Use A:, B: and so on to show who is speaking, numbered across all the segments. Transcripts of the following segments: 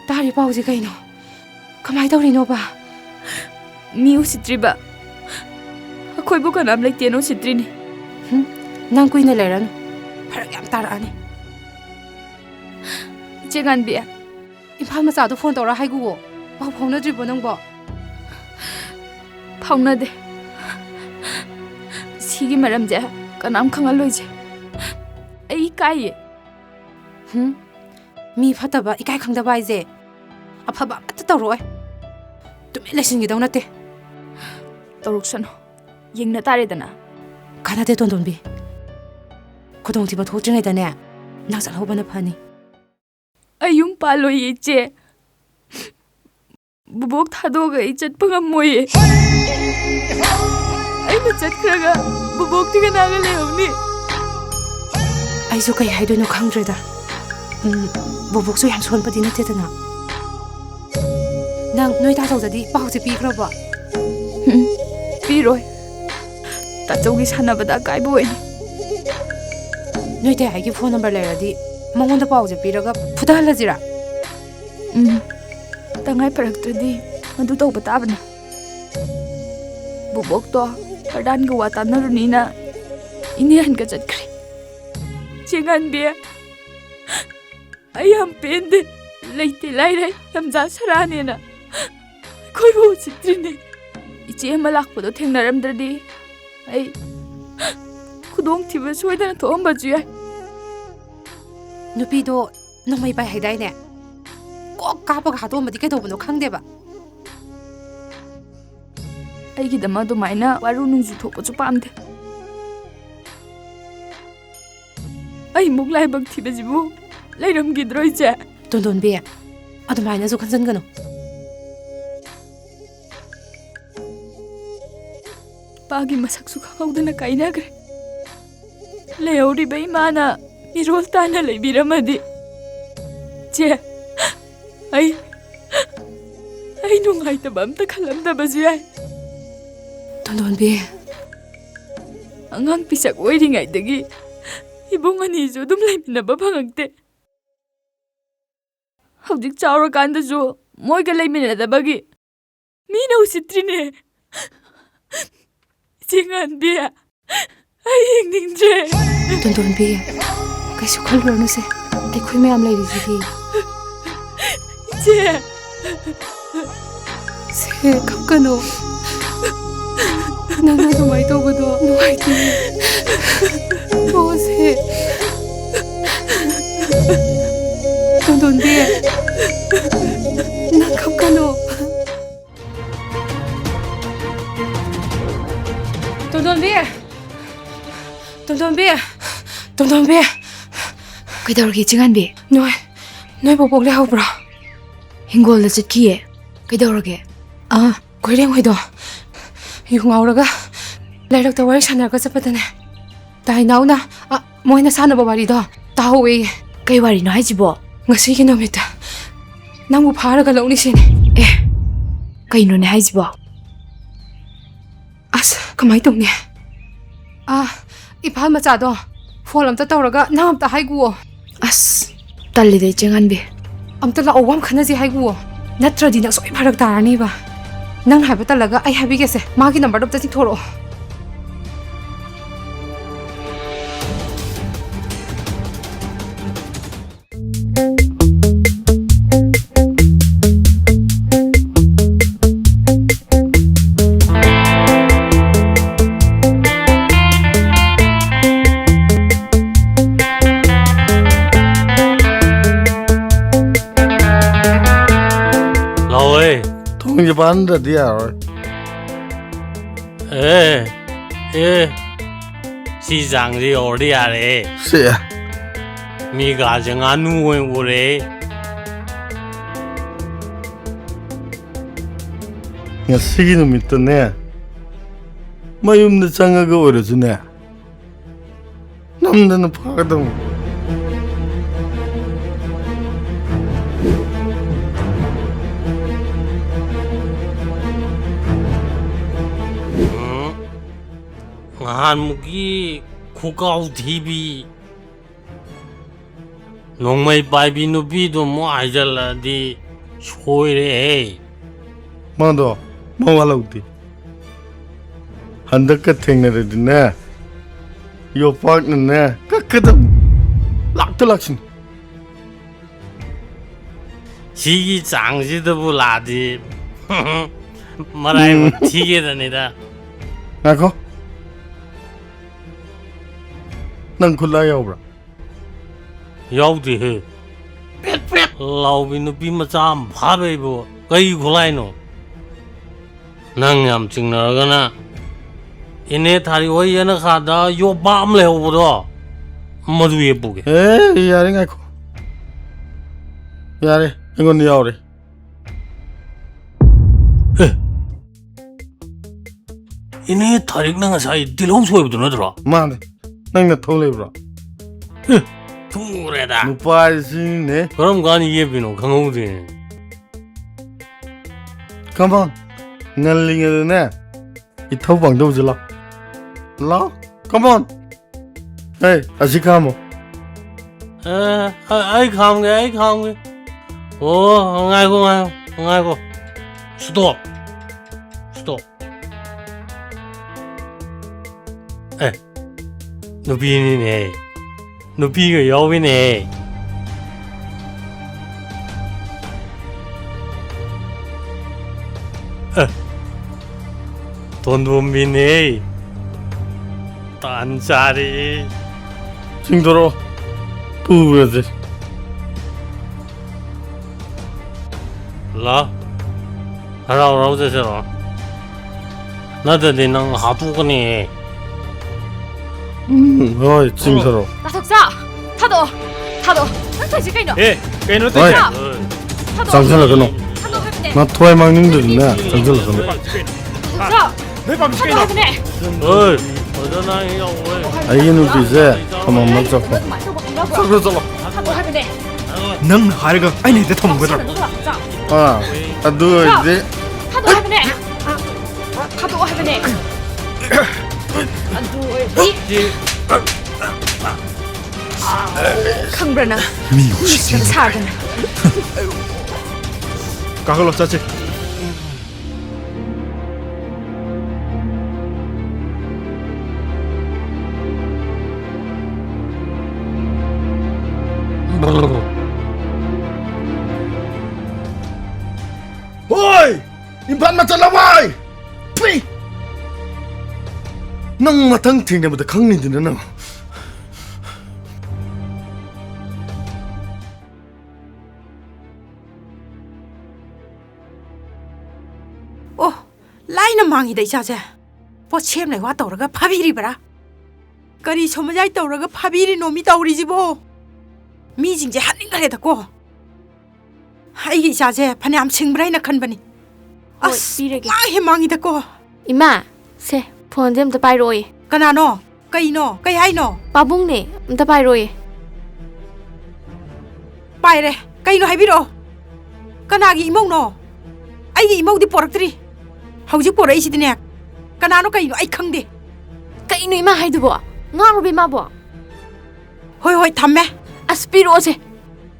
A: तारी पाउजी कहिनो कमाई तौरिनोबा
B: मी उसित्रिबा अखोइबु कनाम लेतेनो सित्रिनी
A: नंग कुइना लेरनु फरक याम तारानी
B: चेगानबी
A: इम्फाल मचादो फोन तौरा हाइगुओ पाउ फाउनद्रिबो नंगबो
B: फाउनदे सिगी मरमजे कनाम खंगलोइजे आई काये
A: मी फतबा इकाय खंगदबा आइजे अफबा अत तौरोय तुमे लेसिनगिदौ नते
B: तौरुक्सनो यिंगना तारेदना
A: कानादे तोंदोंबी खुदोंथिबा थोत्रिङैदने नां चलहौबना फनी
B: अयुम पालो ये चे बुबोक थादोगा ई चटपा ngамmoye अइना चटखरगा बुबोक तिगा नागा लेहौनी
A: आइसु कई हाइदोनो खंग्रेदा बुबोकसु याम सोनपदि नतेदना नंग नोइ ताजौददि पाउसे पीख्रबो
B: पीरोय ताजौगी सानबदा काइबो ओइनी
A: नोइ ते आइगी फोन नंबर लेरदि मंगोंदा पाउसे पीरगा फुदहलजिरा
B: तंगाई परक्त्रदि मदु तौबा ताबना बुबोक तो परदानगा वा तानरुनीना इने हनगा चटखरे चेगानबे आई हम पेंदे लेते लाइरै लमजा सरानेना खोइबो चित्रिने इचे मलाकपदो थेंनारमद्रदि आई खुदोंग थिबा सोइदना थोंबजु याय
A: नुपीदो नोंमै बाय हाइदाइने कोक कापगा हातोमदि कैदौबनो खंगदेबा
B: ꯑꯩꯒꯤꯗꯃꯛ ꯑꯗꯨꯃꯥꯏꯅ ꯋꯥꯔꯨ ꯅꯨꯡꯖꯨ ꯊꯣꯛꯄꯁꯨ ꯄꯥꯝꯗꯦ ꯑꯩꯃꯨꯛ ꯂꯥꯏꯕꯛ ꯊꯤꯕꯁꯤꯕꯨ ꯂꯩꯔꯝꯈꯤꯗ꯭ꯔꯣ ꯏꯆꯦ
A: ꯇꯣꯟꯗꯣꯟꯕꯤ ꯑꯗꯨꯃꯥꯏꯅꯁꯨ ꯈꯟꯖꯟꯒꯅꯨ
B: ꯄꯥꯒꯤ ꯃꯁꯛꯁꯨ ꯈꯪꯍꯧꯗꯅ ꯀꯥꯏꯅꯈ꯭ꯔꯦ ꯂꯩꯍꯧꯔꯤꯕ ꯏꯃꯥꯅ ꯃꯤꯔꯣꯜ ꯇꯥꯅ ꯂꯩꯕꯤꯔꯝꯃꯗꯤ ꯆꯦ ꯑꯩ ꯅꯨꯡꯉꯥꯏꯇꯕ ꯑꯝꯇ ꯈꯜꯂꯝꯗꯕꯁꯨ ꯌꯥꯏ
A: ꯇꯣꯟꯗꯣꯟꯕꯤ
B: ꯑꯉꯥꯡ ꯄꯤꯁꯛ ꯑꯣꯏꯔꯤꯉꯩꯗꯒꯤ 이봉 아니죠. 좀 레미나봐 방학때. hꯧꯖꯤꯛ ꯆꯥꯎꯔꯀꯥꯟꯗꯁꯨ ꯃꯣꯏꯒ ꯂꯩꯃꯤꯟꯅꯗꯕꯒꯤ ꯃꯤꯅ ꯎꯁꯤꯠꯇ꯭ꯔꯤꯅꯦ. ꯆꯦꯡꯉꯥꯟꯕꯤ ꯑꯩ ꯌꯦꯡꯅꯤꯡꯗ꯭ꯔꯦ.
A: ꯇꯣꯟꯗꯣꯟꯕꯤ ꯀꯩꯁꯨ ꯈꯜꯂꯨꯔꯅꯨꯁꯦ. ꯑꯩꯈꯣꯏ ꯃꯌꯥꯝ ꯂꯩꯔꯤꯁꯤꯗꯤ.
B: 이제
A: 세 kapkano. 난 아두마이 도구도 누아이티. 세. tonton dia. Nangkap kano. Tonton dia. Tonton dia. Tonton dia.
B: ꯀꯩꯗꯧꯔꯒꯦ ꯆꯤꯡꯉꯥꯟꯕꯤ?
A: ꯅꯣꯏ ꯕꯣꯕꯣꯛ ꯂꯩꯍꯧꯕ꯭ꯔꯣ?
B: ꯍꯤꯡꯒꯣꯜꯗ ꯆꯠꯈꯤꯌꯦ. ꯀꯩꯗꯧꯔꯒꯦ?
A: ꯀꯣꯏꯔꯦꯡ ꯍꯣꯏꯗꯣ ꯌꯨ ꯉꯥꯎꯔꯒ ꯂꯩꯔꯛꯇ ꯋꯥꯔꯤ ꯁꯥꯟꯅꯔꯒ ꯆꯠꯄꯗꯅꯦ ꯇꯥꯏꯅꯥꯎꯅ ꯃꯣꯏꯅ ꯁꯥꯟꯅꯕ ꯋꯥꯔꯤꯗꯣ ꯇꯥꯍꯧꯋꯦ.
B: ꯀꯩ ꯋꯥꯔꯤꯅꯣ ꯍꯥꯏꯁꯤꯕꯣ?
A: ꯉꯁꯤꯒꯤ ꯅꯨꯃꯤꯠꯇ ꯅꯪꯕꯨ ꯐꯥꯔꯒ ꯂꯧꯅꯤꯁꯤꯅꯦ.
B: ꯀꯩꯅꯣꯅꯦ ꯍꯥꯏꯁꯤꯕꯣ?
A: ꯑꯁ ꯀꯃꯥꯏ ꯇꯧꯅꯤ? ꯏꯐꯥꯜ ꯃꯆꯥꯗꯣ ꯐꯣꯟ ꯑꯝꯇ ꯇꯧꯔꯒ ꯅꯪ ꯑꯝꯇ ꯍꯥꯏꯒꯨꯋꯣ.
B: ꯑꯁ ꯇꯜꯂꯤꯗ ꯆꯦꯡꯉꯥꯟꯕꯤ.
A: ꯑꯝꯇ ꯂꯥꯛꯑꯣ ꯋꯥꯝ ꯈꯟꯅꯁꯤ ꯍꯥꯏꯒꯨꯋꯣ. ꯅꯠꯇ꯭ꯔꯗꯤ ꯅꯪ ꯁꯣꯏ ꯐꯔꯛ ꯇꯥꯔꯅꯤꯕ. ꯅꯪ ꯍꯥꯏꯕ ꯇꯜꯂꯒ ꯑꯩ ꯍꯥꯏꯕꯤꯒꯦꯁꯦ. ꯃꯥꯒꯤ ꯅꯝꯕꯔꯗꯣ ꯑꯝꯇ ꯆꯤꯡꯊꯣꯔꯛꯑꯣ.
C: 통이 봤는데야.
D: 시장이 어디야래?
C: 쎄.
D: 미가 정아 누군 오래?
C: 야 시기는 믿더네. 마음도 장가가 어려주네. 남자는 파거든.
D: 한무기 고가우 TV 농마이 바이비 누비도 뭐 아이잘라디 소이래.
C: 마도 마왈라우디 한덕가 탱네르드네 요 파크네 까까담 락틀락신
D: 시기 장지도 불라디. 말아이 튀게 다니다.
C: 나코 난 콜라 야오브라
D: 야우디 해. 라우비 누비 마참 파베이보 가이 콜라이노. 낭냠 징나가나. 이네 다리 와이야나 가다 요 밤래 오보다. 모두 예쁘게.
C: 에 야ring 아이코 야래 이건 야오래
D: 이네 다리 나가 사이 딜홍 소이부터 너더라.
C: 마네 낭나 톨레브라
D: 두레다.
C: 누파이시네
D: 그럼 간이 예비노 강호디.
C: 컴온 ngalingene I thau bang đâu jila la come on hey asikamo
D: ai không 오 ngay cô stop 에 누비가 여기네 돈 돈비네 딴자리
C: 징도로 부르지
D: 라 하라고 되세요 나한테 năng 하두거니
C: 어이 징도로
A: 나석사 타도 난 다시 가이노
E: cái nó
C: 어이
E: tới
A: 타도
C: 장사라 그놈
A: 타도 해보네
C: 나 토이 막는데네 장사라 그놈
A: 나석사
E: lấy bằng cái
A: 타도
E: nó
A: 해보네
D: 어이 어쩌나 이거 왜
C: 아이 누비제 가만 먹자고
A: 타도 해보네
E: nâng hai cái anh này để thông cái đó
C: 아 아두 이제
A: 타도 해보네 타도 해보네 강브라나 미우시 사르나
E: các lô cha chị
C: ôi 임판 맞잖아 와이 피 năng mà thằng thiên này mà ta khăng lên thì nó nào
F: 오, 라이나 망이다 이자제. 뭐 쳔 내가 떠오르가 파비리브라. 거리 소모자이 떠오르가 파비리 놈이 떠오르지 뭐. 미징제 한인가래 닫고. 아이 이자제 파냠 칭브라이나 큰바니. 아,
B: 삐르게.
F: 망이 망이 닫고.
B: 이마, 세, 폰 좀 더 빠이로이.
F: 까나노, 까이노, 까이하이노.
B: 바봉네, 더 빠이로이.
F: 빠이래, 까이노 하이비로. 까나기 이모노. 아이기 이모디 포럭들이. 하우지 포라 이시드네. 까나노 까이노 아이 캉데.
B: 까이노 이마 하이드보. ngarubi mabo.
F: 호이 담매.
B: 아스피로세.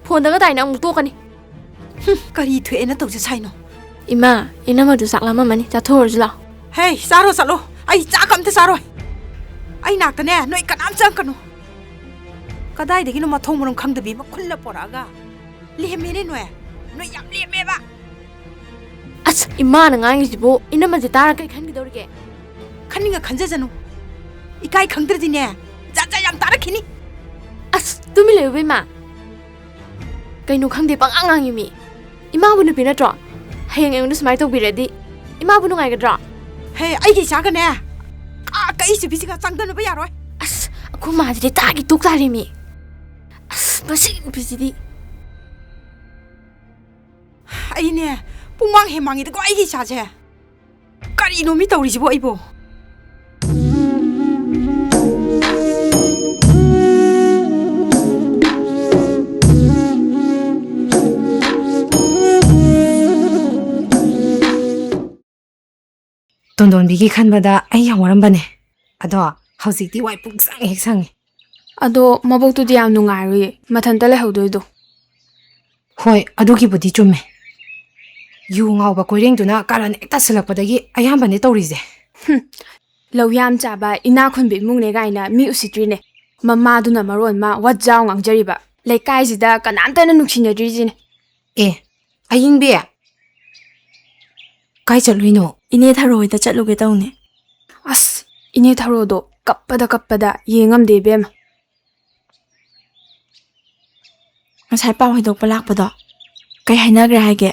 B: 폰다가 다이나 묵도가니.
F: 까리 퇴에나 떠지 사이노.
B: 이마, 이나마도 삭라마마니. 자 토르즈라.
F: 헤이, 사로 살로. 아이 짜감테 사로. 아이 낙다네. 너희 까남 짱까노. 까다이데기노 마통무는 강드비 막 콜라 보라가. 리헤미네 노에. 너희 얌 리헤메바.
B: 아스, 이마는 아니지보. 이나마지 따라 kai 칸기도르게.
F: 칸닝가 간자자노. 이까이 강드르디네. 짜짜얌 따라키니.
B: 아스, 뚜밀레 마. Kaino khangde pang angangimi. Imabu nu pinatro. Hayang engnu smai to biredi. Imabu nu ngai gadra.
F: 헤이, 아이기 작아네. 까이시 비지가 짱드는 거 야로.
B: As, aku majri tagi tuk tarimi. As, masih bisidi.
F: 아이네. 뿡망 해망이다. 아이기 자제. 까리 놈이 떠오르지 뭐 이보.
A: 돈돈비기 칸바다 아이 양와람바네 아도 하우직디 와이 뿡상 핵상해
B: Ado maboktu di am nungai ri. Mathanta le haudoido.
A: ꯍꯣꯏ ꯑꯗꯨꯒꯤꯕꯨꯗꯤ ꯆꯨꯝꯃꯦ yu ngauba koirengduna karan ekta silakpadagi ayambane tawrise.
B: ꯂꯧ ꯌꯥꯝ ꯆꯥꯕ ꯏꯅꯥ ꯈꯨꯟꯕ ꯏꯃꯨꯡꯅꯦ ꯀꯥꯏꯅ ꯃꯤ ꯎꯁꯤꯠꯇ꯭ꯔꯤꯅꯦ ꯃꯃꯥꯗꯨꯅ ꯃꯔꯣꯟ ꯃꯥ ꯋꯥꯖꯥꯎ ꯉꯥꯡꯖꯔꯤꯕ ꯂꯩꯀꯥꯏꯁꯤꯗ ꯀꯅꯥꯝꯇꯅ ꯅꯨꯡꯁꯤꯅꯗ꯭ꯔꯤꯁꯤꯅꯦ
A: ꯑꯦ ꯑꯌꯤꯡꯕꯤ ꯀꯥꯏ ꯆꯠꯂꯨꯏꯅꯣ?
B: ꯏꯅꯦ ꯊꯔꯣꯏꯗ ꯆꯠꯂꯨꯒꯦ ꯇꯧꯅꯦ ꯑꯁ ꯏꯅꯦ ꯊꯔꯣꯗꯣ ꯀꯞꯄꯗ ꯌꯦꯡꯉꯝꯗꯦ ꯏꯕꯦꯝꯃ ꯉꯁꯥꯏ ꯄꯥꯎ ꯍꯩꯗꯣꯛꯄ ꯂꯥꯛꯄꯗꯣ ꯀꯩ ꯍꯥꯏꯅꯈ꯭ꯔꯦ ꯍꯥꯏꯒꯦ?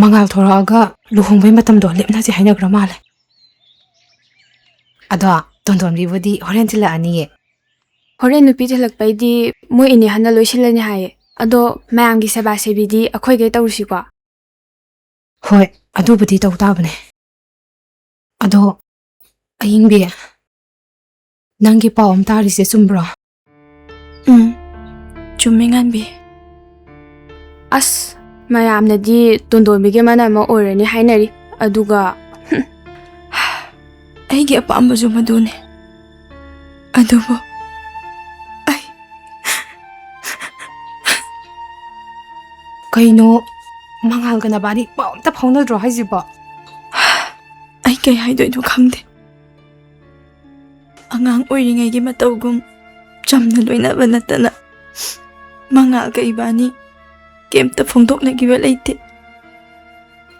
A: ꯃꯉꯥꯜ ꯊꯣꯔꯛꯑꯒ ꯂꯨꯍꯣꯡꯕꯩ ꯃꯇꯝꯗꯣ ꯂꯦꯞꯅꯁꯦ ꯍꯥꯏꯅꯈ꯭ꯔ ꯃꯥꯜꯂꯦ. ꯑꯗꯣ ꯇꯣꯟꯇꯣꯟꯕꯤꯕꯨꯗꯤ ꯍꯣꯔꯦꯟ ꯊꯤꯜꯂꯛꯑꯅꯤꯌꯦ.
B: ꯍꯣꯔꯦꯟ ꯅꯨꯄꯤ ꯊꯤꯜꯂꯛꯄꯩꯗꯤ ꯃꯣꯏ 이내 ꯍꯟꯅ ꯂꯣꯏꯁꯤꯜꯂꯅꯤ ꯍꯥꯏꯌꯦ. ꯑꯗꯣ ꯃꯌꯥꯝꯒꯤ ꯁꯦꯕꯥ ꯁꯦꯕꯤꯗꯤ ꯑꯩꯈꯣꯏꯒꯩ ꯇꯧꯔꯨꯁꯤꯀꯣ.
A: ꯍꯣꯏ ꯑꯗꯨꯕꯨꯗꯤ ꯇꯧ ꯇꯥꯕꯅꯦ. ꯑꯗꯣ ꯑꯌꯤꯡꯕꯤ ꯅꯪꯒꯤ ꯄꯥꯎ ꯑꯃ ꯇꯥꯔꯤꯁꯦ ꯆꯨꯝꯕ꯭ꯔꯣ?
B: ꯆꯨꯝꯃꯤ ꯉꯥꯟꯕꯤ. ꯑꯁ ꯃꯌꯥꯝꯅꯗꯤ ꯇꯣꯟꯗꯣꯟꯕꯤꯒꯤ ꯃꯅꯥ ꯑꯃ ꯑꯣꯏꯔꯅꯤ ꯍꯥꯏꯅꯔꯤ. ꯑꯗꯨꯒ ꯑꯩꯒꯤ ꯑꯄꯥꯝꯕꯁꯨ ꯃꯗꯨꯅꯦ. ꯑꯗꯨꯕꯨ
A: ꯀꯩꯅꯣ ꯃꯉꯥꯜꯒ ꯅꯕꯥꯅꯤ ꯄꯥꯎ ꯑꯝꯇ ꯐꯥꯎꯅꯗ꯭ꯔꯣ ꯍꯥꯏꯁꯤꯕꯣ?
B: ꯑꯩ ꯀꯩ ꯍꯥꯏꯗꯣꯏꯅꯣ ꯈꯪꯗꯦ. ꯑꯉꯥꯡ ꯑꯣꯏꯔꯤꯉꯩꯒꯤ ꯃꯇꯧꯒꯨꯝ ꯆꯝꯅ ꯂꯣꯏꯅꯕ ꯅꯠꯇꯅ ꯃꯉꯥꯜꯒ 이바ꯅꯤ ꯀꯩꯝꯇ ꯐꯣꯡꯗꯣꯛꯅꯈꯤꯕ ꯂꯩꯇꯦ.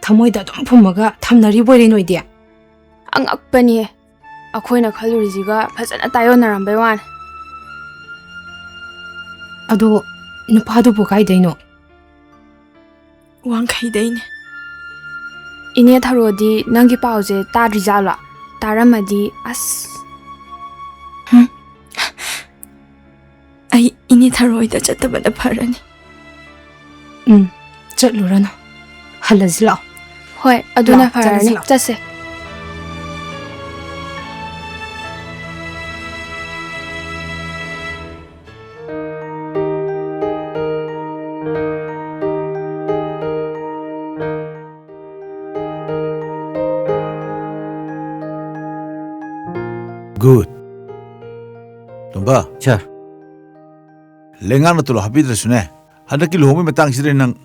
A: ꯊꯃꯣꯏꯗ ꯑꯗꯨꯝ ꯐꯨꯝꯃꯒ ꯊꯝꯅꯔꯤꯕꯣꯏꯔꯦ ꯅꯣꯏꯗꯤ.
B: ꯑꯉꯛꯄꯅꯤꯍꯦ. ꯑꯩꯈꯣꯏꯅ ꯈꯜꯂꯨꯔꯤꯁꯤꯒ ꯐꯖꯅ ꯇꯥꯌꯣꯟꯅꯔꯝꯕꯩ ꯋꯥꯅꯤ.
A: ꯑꯗꯣ ꯅꯨꯄꯥꯗꯨꯕꯨ ꯀꯥꯏꯗꯩꯅꯣ?
B: ꯋꯥꯡꯈꯩꯗꯩꯅꯦ. 이내 ꯊꯔꯣꯗꯤ ꯅꯪꯒꯤ ꯄꯥꯎꯁꯦ ꯇꯥꯗ꯭ꯔꯤꯖꯥꯠꯂꯣ? ꯇꯥꯔꯝꯃꯗꯤ ꯑꯁ ꯑꯩ 이내 ꯊꯔꯣꯏꯗ ꯆꯠꯇꯕꯅ ꯐꯔꯅꯤ.
A: ꯆꯠꯂꯨꯔꯅꯨ. ꯍꯜꯂꯁꯤ ꯂꯥꯛꯑꯣ.
B: ꯍꯣꯏ ꯑꯗꯨꯅ
A: ꯂꯥꯛꯑꯣ,
B: ꯐꯔꯅꯤ.
A: ꯂꯥꯛꯑꯣ.
B: ꯆꯠꯁꯦ.
G: Good. Tumba. Sir. Lengan tulo hapidresune. Handaki luhomi matang sidre nang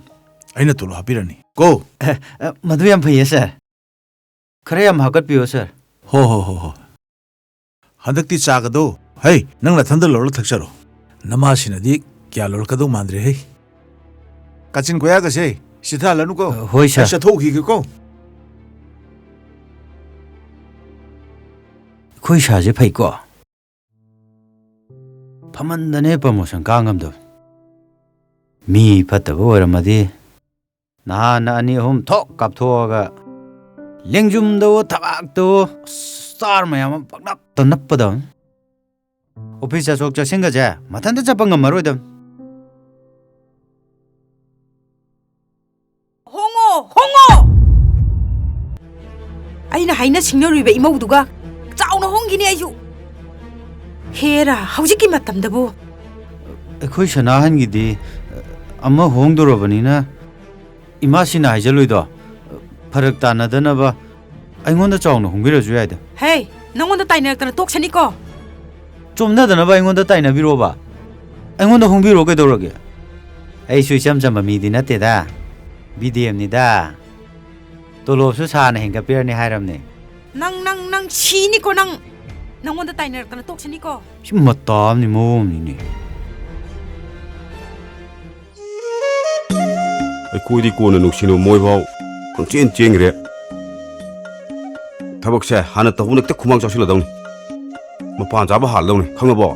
G: aina tulo hapirani. Go.
H: Madu yam phaiye sir. Khare yam hakat piyo sir.
G: Ho. Handakti chagado. Hey, nang la thandal lol thaksaro. Namasinadi kya lol kadu mandre hey. Kachin goya ga sei. Sitha lanu ko.
H: Hoi sir.
G: Aisha thoki ge ko.
H: Khoi shaje phai ko. Phamandane promotion kangamdo. Mi phattaba oiramadi nahana ani hum thok kapthoga lengjumdo thabakto star mayam paknak tanappada office chok chasinga ja mathanda chapanga maroidam
F: 홍어! ꯑꯩꯅ ꯍꯥꯏꯅ ꯁꯤꯡꯅꯔꯨꯏꯕ ꯏꯃꯧꯗꯨꯒ ꯆꯥꯎꯅ ꯍꯣꯡꯈꯤꯅꯤ ꯑꯩꯁꯨ. ꯍꯦꯔꯥ ꯍꯧꯖꯤꯛꯀꯤ ꯃꯇꯝꯗꯕꯨ
H: ꯑꯩꯈꯣꯏ ꯁꯅꯥꯍꯟꯒꯤꯗꯤ ꯑꯃ ꯍꯣꯡꯗꯣꯔꯕꯅꯤꯅ ꯏꯃꯥꯁꯤꯅ ꯍꯥꯏꯖꯜꯂꯣꯏꯗꯣ ꯐꯔꯛ ꯇꯥꯅꯗꯅꯕ ꯑꯩꯉꯣꯟꯗ ꯆꯥꯎꯅ ꯍꯣꯡꯕꯤꯔꯁꯨ ꯌꯥꯏꯗ.
F: ꯍꯦ ꯅꯪꯉꯣꯟꯗ ꯇꯥꯏꯅꯔꯛꯇꯅ ꯇꯣꯛꯁꯅꯤꯀꯣ.
H: ꯆꯣꯝꯅꯗꯅꯕ ꯑꯩꯉꯣꯟꯗ ꯇꯥꯏꯅꯕꯤꯔꯣꯕ. ꯑꯩꯉꯣꯟꯗ ꯍꯣꯡꯕꯤꯔꯣ ꯀꯩꯗꯧꯔꯒꯦ. ꯑꯩꯁꯨ ꯏꯆꯝ ꯆꯝꯕ ꯃꯤꯗꯤ ꯅꯠꯇꯦꯗ. BDMꯅꯤꯗ. ꯇꯣꯂꯣꯞꯁꯨ ꯁꯥꯅ ꯍꯦꯟꯒꯠꯄꯤꯔꯅꯤ ꯍꯥꯏꯔꯝꯅꯦ.
F: ꯅꯪ 시니ꯀꯣ ꯅꯪ. ꯅꯪꯉꯣꯟꯗ ꯇꯥꯏꯅꯔꯛꯇꯅ ꯇꯣꯛꯁꯅꯤꯀꯣ.
H: ꯁꯤ ꯃꯇꯥꯝꯅꯤ ꯃꯑꯣꯡꯅꯤꯅꯦ.
I: ꯑꯩꯈꯣꯏꯗꯤ ꯀꯣꯟꯅ ꯅꯨꯡꯁꯤꯅꯕ ꯃꯣꯏꯐꯥꯎ ꯄꯪꯆꯦꯟ ꯆꯦꯟꯈ꯭ꯔꯦ. ꯊꯕꯛꯁꯦ ꯍꯥꯟꯅ ꯇꯧꯕꯅ ꯈꯤꯇ ꯈꯨꯃꯥꯡ ꯆꯥꯎꯁꯤꯜꯂꯗꯧꯅꯤ. ꯃꯄꯥꯟ ꯆꯥꯕ ꯍꯥꯜꯂꯗꯧꯅꯤ ꯈꯪꯉꯕꯣ?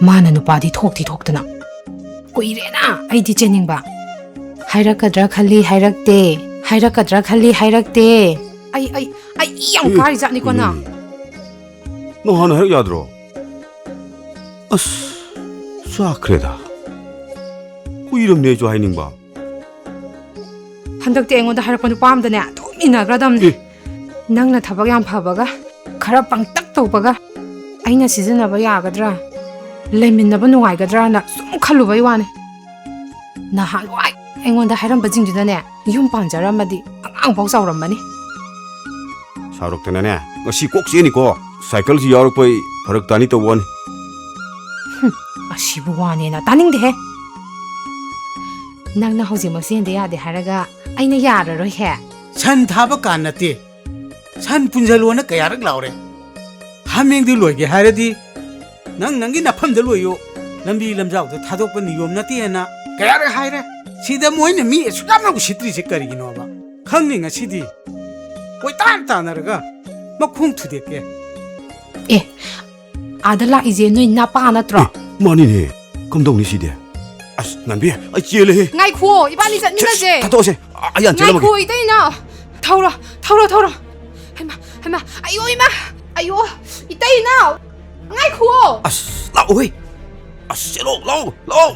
A: ꯃꯥꯅ ꯅꯨꯄꯥꯗꯤ ꯊꯣꯛꯇꯅ. ꯀꯨꯏꯔꯦꯅ ꯑꯩꯗꯤ ꯆꯦꯟꯅꯤꯡꯕ. ꯍꯥꯏꯔꯛꯀꯗ꯭ꯔꯥ ꯈꯜꯂꯤ ꯍꯥꯏꯔꯛꯇꯦ. ꯍꯥꯏꯔꯛꯀꯗ꯭ꯔꯥ ꯈꯜꯂꯤ ꯍꯥꯏꯔꯛꯇꯦ. ꯑꯩ ꯌꯥꯝ ꯀꯥꯔꯤꯖꯥꯠꯅꯤꯀꯣ ꯅꯪ.
I: ꯅꯪ ꯍꯥꯟꯅ ꯍꯥꯏꯔꯛ ꯌꯥꯗ꯭ꯔꯣ? ꯑꯁ ꯆꯥꯛꯈ꯭ꯔꯦꯗ. ꯀꯨꯏꯔꯝꯅꯦ ꯑꯩꯁꯨ ꯍꯥꯏꯅꯤꯡꯕ.
A: ꯍꯟꯗꯛꯇꯤ ꯑꯩꯉꯣꯟꯗ ꯍꯥꯏꯔꯛꯄ ꯅꯨꯄꯥ ꯑꯃꯗꯅꯦ ꯑꯗꯨꯝ ꯏꯟꯅꯈ꯭ꯔꯗꯝꯅꯤ. ꯅꯪꯅ ꯊꯕꯛ ꯌꯥꯝ ꯐꯕꯒ ꯈꯔ ꯄꯪꯇꯛ ꯇꯧꯕꯒ ꯑꯩꯅ ꯁꯤꯖꯤꯟꯅꯕ ꯌꯥꯒꯗ꯭ꯔꯥ ꯂꯩꯃꯤꯟꯅꯕ ꯅꯨꯡꯉꯥꯏꯒꯗ꯭ꯔꯥꯅ ꯁꯨꯝ ꯈꯜꯂꯨꯕꯩ ꯋꯥꯅꯤ. ꯅꯍꯥꯟꯋꯥꯏ ꯑꯩꯉꯣꯟꯗ ꯍꯥꯏꯔꯝꯕꯁꯤꯡꯗꯨꯅꯅꯦ ꯌꯨꯝ ꯄꯥꯟꯖꯔꯝꯃꯗꯤ ꯑꯉꯥꯡꯐꯥꯎ ꯆꯥꯎꯔꯝꯃꯅꯤ.
I: ꯁꯥꯎꯔꯛꯇꯅꯅꯦ ꯉꯁꯤ ꯀꯣꯛ ꯆꯦꯅꯤꯀꯣ. ꯁꯥꯏꯀꯜꯁꯤ ꯌꯥꯎꯔꯛꯄꯩ ꯐꯔꯛ ꯇꯥꯅꯤ ꯇꯧꯕꯅꯤ.
A: ꯑꯁꯤꯕꯨ ꯋꯥꯅꯦꯅ ꯇꯥꯅꯤꯡꯗꯦꯍꯦ. ꯅꯪꯅ ꯍꯧꯖꯤꯛꯃꯛ ꯆꯦꯟꯗ ꯌꯥꯗꯦ ꯍꯥꯏꯔꯒ ꯑꯩꯅ ꯌꯥꯔꯔꯣꯏꯍꯦ
J: ꯁꯟ ꯊꯥꯕ ꯀꯥꯟ ꯅꯠꯇꯦ ꯁꯟ ꯄꯨꯟꯖꯜꯂꯣꯅ ꯀꯌꯥꯔꯛ ꯂꯥꯎꯔꯦ ꯍꯥꯃꯦꯡꯗꯤ ꯂꯣꯏꯒꯦ ꯍꯥꯏꯔꯗꯤ ꯅꯪꯒꯤ ꯅꯐꯝꯗ ꯂꯣꯏꯌꯣ ꯂꯝꯕꯤ ꯂꯝꯖꯥꯎꯗ ꯊꯥꯗꯣꯛꯄ ꯅꯤꯌꯣꯝ ꯅꯠꯇꯦꯅ ꯀꯌꯥꯔꯛ ꯍꯥꯏꯔꯦ ꯁꯤꯗ ꯃꯣꯏꯅ ꯃꯤ ꯑꯁꯨꯛ ꯌꯥꯝꯅ ꯎꯁꯤꯠꯇ꯭ꯔꯤꯁꯦ ꯀꯔꯤꯒꯤꯅꯣꯕ ꯈꯪꯅꯤ ꯉꯁꯤꯗꯤ ꯀꯣꯏꯇꯥꯟ ꯇꯥꯟꯅꯔꯒ ꯃꯈꯣꯡ ꯊꯨꯗꯦꯛꯀꯦ
A: ꯑꯦ ꯑꯥꯗ ꯂꯥꯛꯏꯁꯦ ꯅꯣꯏ ꯅꯄꯥ ꯅꯠꯇ꯭ꯔꯣ
I: ꯃꯥꯅꯤꯅꯦ ꯀꯝꯗꯧꯅꯤ ꯁꯤꯗꯤ ꯑꯁ ꯉꯟꯕꯤ ꯑꯩ ꯆꯦꯜꯂꯦꯍꯦ
A: ꯉꯥꯏꯈꯣ ꯏꯕꯥꯅꯤ ꯆꯠꯃꯤꯟꯅꯁꯦ
I: ꯊꯥꯗꯣꯛꯑꯁꯦ ꯑꯩ ꯌꯥꯟ ꯆꯦꯜꯂꯝꯃꯒꯦ
A: ꯉꯥꯏꯈꯣ 이때이나 ꯊꯧꯔꯣ ꯍꯩꯃ ꯑꯌꯣ 이마 아요 이때이나ꯉꯥꯏꯈꯣ
I: ꯑꯁ ꯂꯥꯛꯑꯣꯍꯦ ꯑꯁ ꯆꯦꯜꯂꯣ ꯂꯥꯛꯑꯣ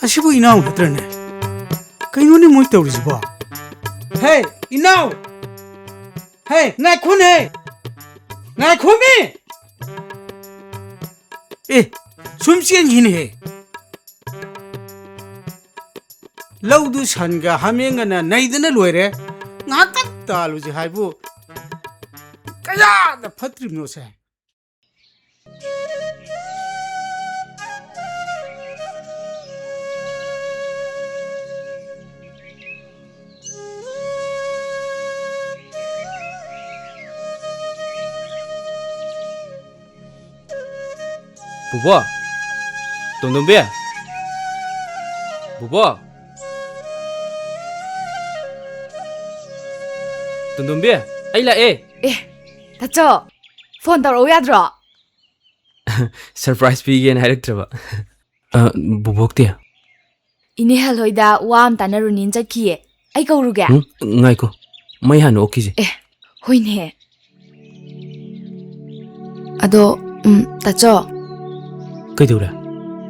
J: ꯑꯁꯤꯕꯨ ꯏꯅꯥꯎ ꯅꯠꯇ꯭ꯔꯅꯦ ꯀꯩꯅꯣꯅꯦ ꯃꯣꯏ ꯇꯧꯔꯤꯁꯤꯕꯣ ꯍꯦ ꯏꯅꯥꯎ ꯍꯦ ꯉꯥꯏꯈꯣꯅꯦ ꯉꯥꯏꯈꯣꯃꯤ ꯁꯨꯝ ꯆꯦꯟꯈꯤꯅꯦꯍꯦ ꯂꯧꯗꯨ ꯁꯟꯒ ꯍꯥꯃꯦꯡꯒꯅ ꯅꯩꯗꯅ ꯂꯣꯏꯔꯦ ꯉꯥꯏꯍꯥꯛꯇꯪ ꯇꯥꯜꯂꯨꯁꯦ ꯍꯥꯏꯕꯨ ꯀꯌꯥꯗ ꯐꯠꯇ꯭ꯔꯤꯕꯅꯣꯁꯦ
K: Bubba, Tondumbe, Bubba, Tondumbe, ai lae.
B: ꯇꯥꯆꯧ ꯐꯣꯟ ꯇꯧꯔꯛꯎ ꯌꯥꯗ꯭ꯔꯣ
K: Surprise pigeon hairꯛꯇ꯭ꯔꯕ. Bubokte.
B: ꯏꯅꯦ ꯍꯜꯍꯣꯏꯗ ꯋꯥ ꯑꯃ ꯇꯥꯟꯅꯔꯨꯅꯤꯅ ꯆꯠꯈꯤꯌꯦ ꯑꯩ ꯀꯧꯔꯨꯒꯦ
K: Ngaiko. Mai hanu okije.
B: ꯍꯣꯏꯅꯦ ꯑꯗꯣ ꯇꯥꯆꯧ
K: Kaidura.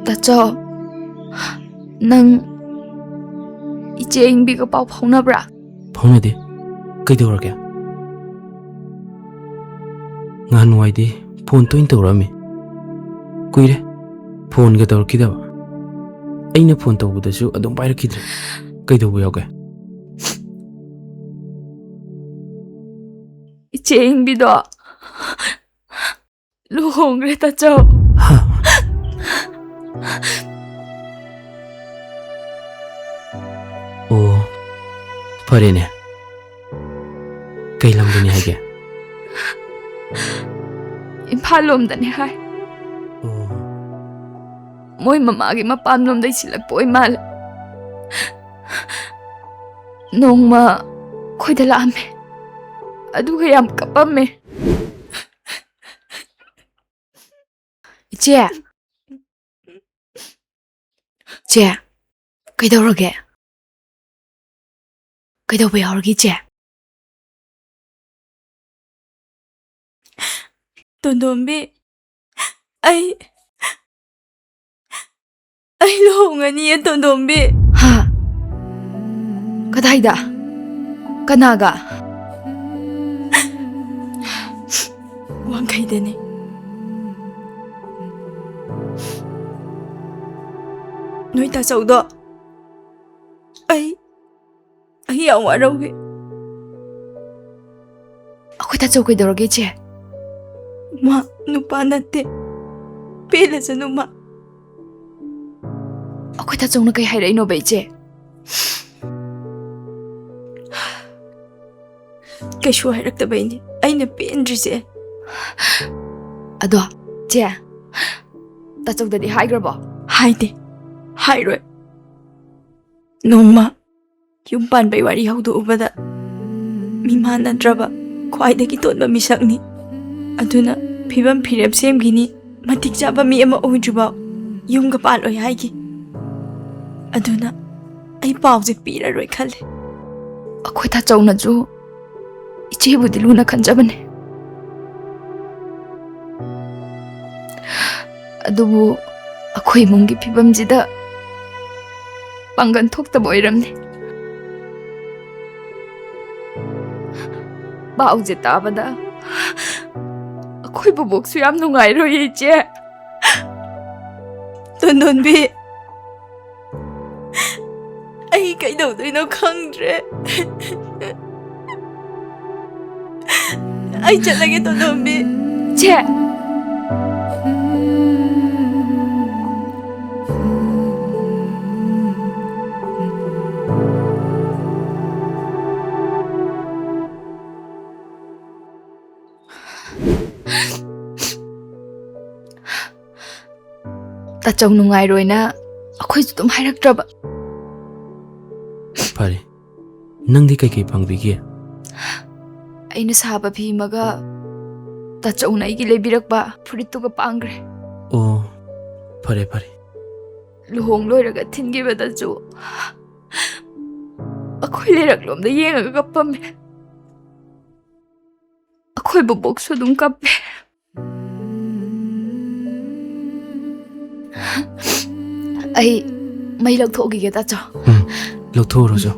B: ꯇꯥꯆꯧ ꯅꯪ 이제 잉비가 ꯄꯥꯎ ꯐꯥꯎꯅꯕ꯭ꯔꯥ
K: Phaunade. Kaidurage. Nganuaidi phone toin tawrami. Kuire. Phone ga tawrkidaba. Aina phone tawbudasu adum pairakidre. Kaidobu yawge.
B: 이제 잉비도 루홍그래 따져
K: Oh, farene. Kay lamdani hage.
B: 임팔롬다니 하이
K: Oh,
B: 모이 마마기 마빤놈다 이실락 보이 말 농마 코이달라메 아두가 얌 까빠메 제 그이도록게 그이도부 여기 제 돈돈비 아이 롱아니에 돈돈비 하 그다이다 까나가 왕가이되네 너희 다 싸우다 아이 양 와라우게 아고 다 싸우고 있더라겠지 마 누파 나한테 빌려서 누마 아고 다 싸우는 게 하이라 이노 베이지 그쇼 하이락다 베이니 아이나 벤드리제 아도 제 다 싸우다디 하이그러버 하이데 하이로이 농마 ꯌꯨꯝ ꯄꯥꯟꯕꯩ ꯋꯥꯔꯤ ꯍꯧꯗꯣꯛꯎꯕꯗ ꯃꯤꯃꯥꯟꯅꯗ꯭ꯔꯕ ꯈ꯭ꯋꯥꯏꯗꯒꯤ ꯇꯣꯟꯕ ꯃꯤꯁꯛꯅꯤ ꯑꯗꯨꯅ ꯐꯤꯕꯝ ꯐꯤꯔꯦꯞ ꯁꯦꯝꯈꯤꯅꯤ ꯃꯇꯤꯛ ꯆꯥꯕ ꯃꯤ ꯑꯃ ꯑꯣꯏꯗ꯭ꯔꯤꯕꯥꯎ ꯌꯨꯝꯒ ꯄꯥꯜꯂꯣꯏ ꯍꯥꯏꯈꯤ ꯑꯗꯨꯅ ꯑꯩ ꯄꯥꯎꯁꯦ ꯄꯤꯔꯔꯣꯏ ꯈꯜꯂꯦ ꯑꯩꯈꯣꯏ ꯇꯥꯆꯧꯅꯁꯨ ꯏꯆꯦꯕꯨꯗꯤ ꯂꯨꯅ ꯈꯟꯖꯕꯅꯦ ꯑꯗꯨꯕꯨ ꯑꯩꯈꯣꯏ ꯏꯃꯨꯡꯒꯤ ꯐꯤꯕꯝꯁꯤꯗ ꯄꯥꯡꯒꯟ ꯊꯣꯛꯇꯕ ꯑꯣꯏꯔꯝꯅꯤ ꯄꯥꯎꯁꯦ ꯇꯥꯕꯗ ꯑꯩꯈꯣꯏ ꯕꯨꯕꯣꯛꯁꯨ ꯌꯥꯝ ꯅꯨꯡꯉꯥꯏꯔꯣꯏ ꯏꯆꯦ ꯇꯣꯟꯗꯣꯟꯕꯤ ꯑꯩ ꯀꯩꯗꯧꯗꯣꯏꯅꯣ ꯈꯪꯗ꯭ꯔꯦ ꯑꯩ ꯆꯠꯂꯒꯦ ꯇꯣꯟꯗꯣꯟꯕꯤ ꯆꯦ ꯇꯥꯆꯧ ꯅꯨꯡꯉꯥꯏꯔꯣꯏꯅ ꯑꯩꯈꯣꯏꯁꯨ ꯑꯗꯨꯝ ꯍꯥꯏꯔꯛꯇ꯭ꯔꯕ.
K: ꯐꯔꯦ ꯅꯪꯗꯤ ꯀꯩꯀꯩ ꯐꯪꯕꯤꯒꯦ?
B: ꯑꯩꯅ ꯁꯥꯕ ꯐꯤ ꯑꯃꯒ ꯇꯥꯆꯧꯅ ꯑꯩꯒꯤ ꯂꯩꯕꯤꯔꯛꯄ ꯐꯨꯔꯤꯠꯇꯨꯒ ꯄꯥꯡꯈ꯭ꯔꯦ.
K: ꯑꯣ ꯐꯔꯦ ꯐꯔꯦ.
B: ꯂꯨꯍꯣꯡ ꯂꯣꯏꯔꯒ ꯊꯤꯟꯈꯤꯕꯗꯁꯨ ꯑꯩꯈꯣꯏ ꯂꯩꯔꯛꯂꯣꯝꯗ ꯌꯦꯡꯉꯒ ꯀꯞꯄꯝꯃꯦ. ꯑꯩꯈꯣꯏ ꯕꯣꯕꯣꯛꯁꯨ ꯑꯗꯨꯝ ꯀꯞꯄꯦ. ꯑꯩ ꯃꯩ ꯂꯧꯊꯣꯛꯈꯤꯒꯦ ꯇꯥꯆꯧ.
K: ꯂꯧꯊꯣꯛꯎꯔꯣ ꯆꯣ.